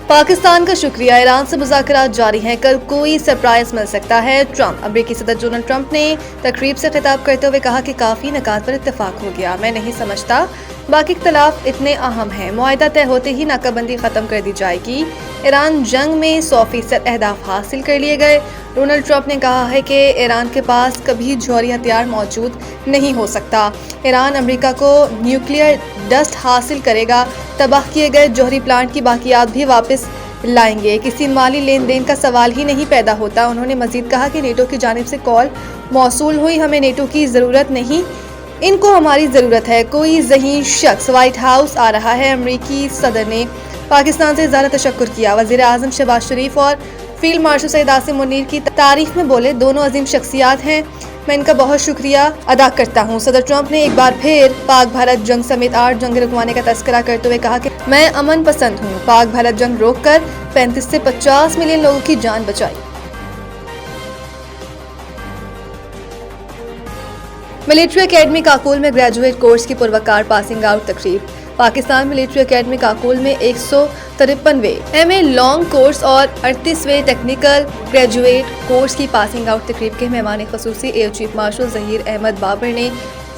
पाकिस्तान का शुक्रिया, ईरान से मुज़ाकरात जारी हैं, कल कोई सरप्राइज मिल सकता है। ट्रंप। अमेरिकी सदर डोनाल्ड ट्रंप ने तकरीब से खिताब करते हुए कहा कि काफ़ी निकात पर इत्तेफाक हो गया। मैं नहीं समझता बाकी इख्तलाफ इतने अहम हैं। मुआहिदा तय होते ही नाकाबंदी ख़त्म कर दी जाएगी। ईरान जंग में 100% अहदाफ हासिल कर लिए गए। डोनाल्ड ट्रंप ने कहा है कि ईरान के पास कभी जौहरी हथियार मौजूद नहीं हो सकता। ईरान अमेरिका को न्यूक्लियर डस्ट हासिल करेगा। तबाह किए गए जौहरी प्लांट की बाकियात भी वापस लाएंगे। किसी माली लेन देन का सवाल ही नहीं पैदा होता। उन्होंने मजीद कहा कि नेटो की जानिब से कॉल मौसूल हुई, हमें नेटो की ज़रूरत नहीं, इनको हमारी ज़रूरत है। कोई ज़हीन शख्स व्हाइट हाउस आ रहा है। अमेरिकी सदर ने पाकिस्तान से ज़्यादा तशक्कुर किया। वज़ीर आज़म शहबाज शरीफ और फील्ड मार्शल सैयद आसिम मुनीर की तारीफ में बोले, दोनों अजीम शख्सियात हैं, मैं इनका बहुत शुक्रिया अदा करता हूँ। सदर ट्रंप ने एक बार फिर पाक भारत जंग समेत 8 जंग रुकवाने का तस्करा करते हुए कहा कि मैं अमन पसंद हूँ। पाक भारत जंग रोक कर 35 से 50 मिलियन लोगों की जान बचाई। मिलिट्री एकेडमी काकुल में ग्रेजुएट कोर्स की पुरवकार पासिंग आउट तकरीब। पाकिस्तान मिलिट्री एकेडमी काकुल में 153वें एमए लॉन्ग कोर्स और 38वें टेक्निकल ग्रेजुएट कोर्स की पासिंग आउट तकरीब के मेहमान खसूसी air chief marshal Zaheer Ahmed Babar ने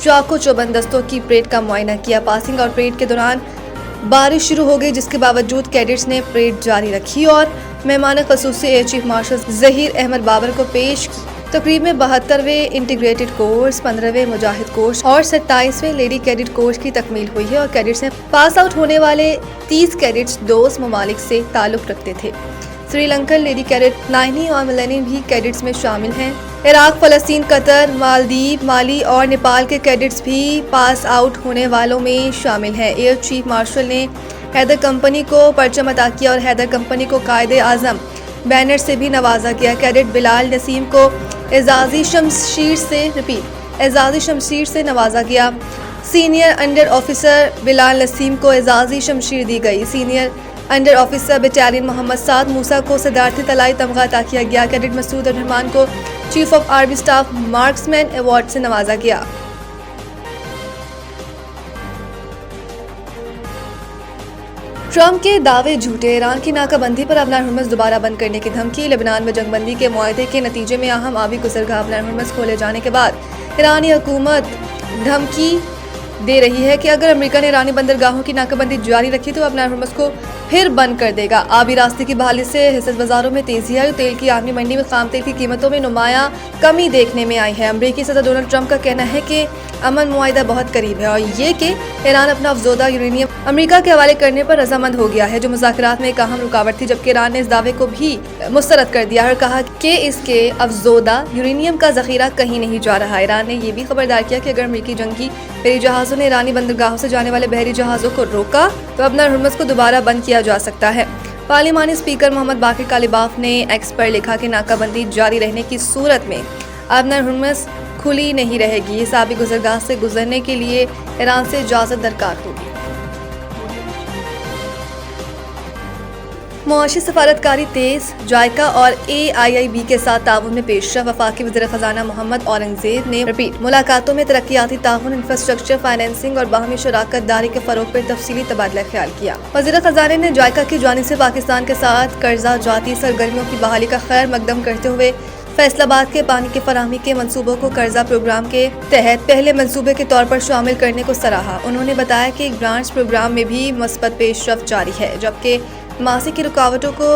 चाको चौबंद दस्तों की परेड का मुआयना किया। पासिंग आउट परेड के दौरान बारिश शुरू हो गई, जिसके बावजूद कैडेट्स ने परेड जारी रखी और मेहमान खसूसी air chief marshal Zaheer Ahmed Babar को पेश की। तकरीब में 72वें इंटीग्रेटेड कोर्स, 15वें मुजाहिद कोर्स और 27वें लेडी कैडेट कोर्स की तकमील हुई है और कैडेट्स में पास आउट होने वाले 30 कैडेट्स दोस्त ममालिक से ताल्लुक रखते थे। श्रीलंकन लेडी कैडेट नाइनी और मिलेनियम भी कैडेट्स में शामिल हैं। इराक, फलस्तीन, कतर, मालदीव, माली और नेपाल के कैडेट्स भी पास आउट होने वालों में शामिल हैं। एयर चीफ मार्शल ने हैदर कंपनी को परचम अता किया और हैदर कंपनी को कायदे आजम बैनर से भी नवाजा गया। कैडेट बिलाल नसीम को एजाजी शमशीर से नवाजा गया। Senior under officer Bilal Naseem को एजाजी शमशीर दी गई। Senior under officer battalion Mohammad Saad Musa को सदारती तलाई तमगा अता किया गया। कैडेट मसूद रहमान को chief of army staff marksman award से नवाजा गया। ट्रंप के दावे झूठे, ईरान की नाकाबंदी पर अबनार हुर्मुज़ दोबारा बंद करने की धमकी। लेबनान में जंगबंदी के मुआहदे के नतीजे में अहम आबी गुज़रगाह अबनार हुर्मुज़ खोले जाने के बाद ईरानी हुकूमत धमकी दे रही है कि अगर अमेरिका ने ईरानी बंदरगाहों की नाकाबंदी जारी रखी तो अबनार हुर्मुज़ को फिर बंद कर देगा। आबी रास्ते की बहाली से हिस्सेदार बाजारों में तेजी आई। तेल की आलमी मंडी में खाम तेल की कीमतों में नुमाया कमी देखने में आई है। अमेरिकी सदर डोनाल्ड ट्रंप का कहना है कि अमन मुआहिदा बहुत करीब है और ये कि ईरान अपना अफजोदा यूरेनियम अमेरिका के हवाले करने पर रजामंद हो गया है, जो मुज़ाकरात में एक अहम रुकावट थी। जबकि ईरान ने इस दावे को भी मुस्तरद कर दिया और कहा कि इसके अफजोदा यूरेनियम का जखीरा कहीं नहीं जा रहा। ईरान ने यह भी खबरदार किया कि अगर अमेरिकी जंगी बहरी जहाज़ों ने ईरानी बंदरगाहों से जाने वाले बहरी जहाज़ों को रोका तो अबनार हुर्मुज़ को दोबारा बंद किया जा सकता है। पार्लिमानी स्पीकर मोहम्मद बाकिर कालिबाफ ने एक्स पर लिखा कि नाकाबंदी जारी रहने की सूरत में अबनार हुर्मुज़ खुली नहीं रहेगी। इस आबी गुज़रगाह से गुजरने के लिए ईरान से इजाज़त दरकार होगी। मुआशी सफारतकारी तेज, जायका और AIIB के साथ ताउन में पेशरफ। वफाकी वज़ीर ख़ज़ाना मोहम्मद औरंगज़ेब ने मुलाकातों में तरक्याती ताउन, इंफ्रास्ट्रक्चर, फाइनेंसिंग और बाहमी शराकत दारी के फ़रोग़ पर तफसीली तबादला ख्याल किया। वज़ीर ख़ज़ाने ने जायका की जानिब से पाकिस्तान के साथ कर्जा जाती सरगर्मियों की बहाली का खैर मकदम करते हुए फैसलाबाद के पानी की फराहमी के मंसूबों को कर्जा प्रोग्राम के तहत पहले मंसूबे के तौर पर शामिल करने को सराहा। उन्होंने बताया कि ग्रांट्स प्रोग्राम में भी मस्बत पेशरफ जारी है, जबकि मासी की रुकावटों को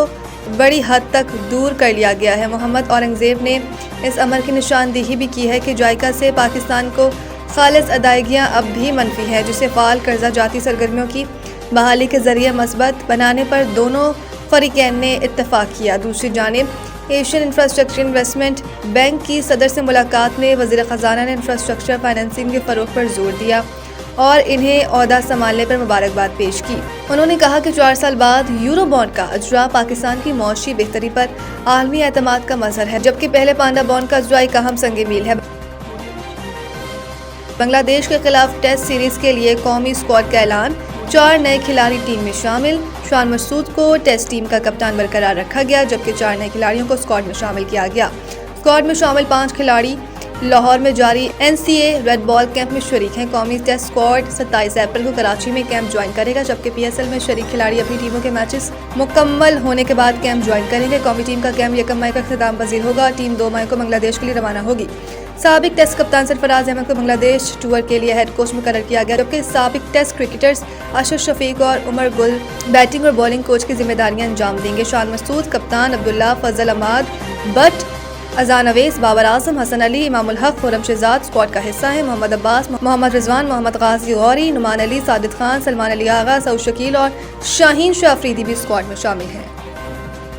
बड़ी हद तक दूर कर लिया गया है। मोहम्मद औरंगज़ेब ने इस अमर की निशानदेही भी की है कि जायका से पाकिस्तान को खालिस अदायगियाँ अब भी मनफी है, जिसे फ़ाल कर्जा जाती सरगर्मियों की बहाली के ज़रिए मस्बत बनाने पर दोनों फरीकैन ने इत्तफाक किया। दूसरी जानिब एशियन इंफ्रास्ट्रक्चर इन्वेस्टमेंट बैंक की सदर से मुलाकात में वज़ीर ख़ज़ाना ने इंफ्रास्ट्रक्चर फाइनेंसिंग के फ़रोग़ पर जोर दिया और इन्हें ओहदा संभालने पर मुबारकबाद पेश की। उन्होंने कहा कि 4 साल बाद यूरो बॉन्ड का अजरा पाकिस्तान की मौशी बेहतरी पर आलमी एतमाद का मज़हर है, जबकि पहले पांडा बॉन्ड का अजरा एक अहम संग मील है। बांग्लादेश के खिलाफ टेस्ट सीरीज के लिए कौमी स्क्वाड का ऐलान। 4 नए खिलाड़ी टीम में शामिल। शान मसूद को टेस्ट टीम का कप्तान बरकरार रखा गया, जबकि 4 नए खिलाड़ियों को स्क्वाड में शामिल किया गया। स्क्वाड में शामिल 5 खिलाड़ी لاہور میں جاری NCA ریڈ بال کیمپ میں شریک ہیں۔ قومی ٹیسٹ اسکواڈ 27 اپریل کو کراچی میں کیمپ جوائن کرے گا، جبکہ PSL میں شریک کھلاڑی اپنی ٹیموں کے میچز مکمل ہونے کے بعد کیمپ جوائن کریں گے۔ قومی ٹیم کا کیمپ 1 مئی کو اختتام پذیر ہوگا۔ ٹیم 2 مئی کو بنگلہ دیش کے لیے روانہ ہوگی۔ سابق ٹیسٹ کپتان سرفراز احمد کو بنگلہ دیش ٹور کے لیے ہیڈ کوچ مقرر کیا گیا، جبکہ سابق ٹیسٹ کرکٹرز اشرف شفیق اور عمر گل بیٹنگ اور بالنگ کوچ کی ذمہ داریاں انجام دیں گے۔ شان مسعود کپتان، عبداللہ، فضل احمد بٹ، اذان اویس، بابر اعظم، حسن علی، امام الحق، خرم شہزاد اسکواڈ کا حصہ ہیں۔ محمد عباس، محمد رضوان، محمد غازی غوری، نعمان علی، ساجد خان، سلمان علی آغا، سعود شکیل اور شاہین شاہ افریدی بھی اسکواڈ میں شامل ہیں۔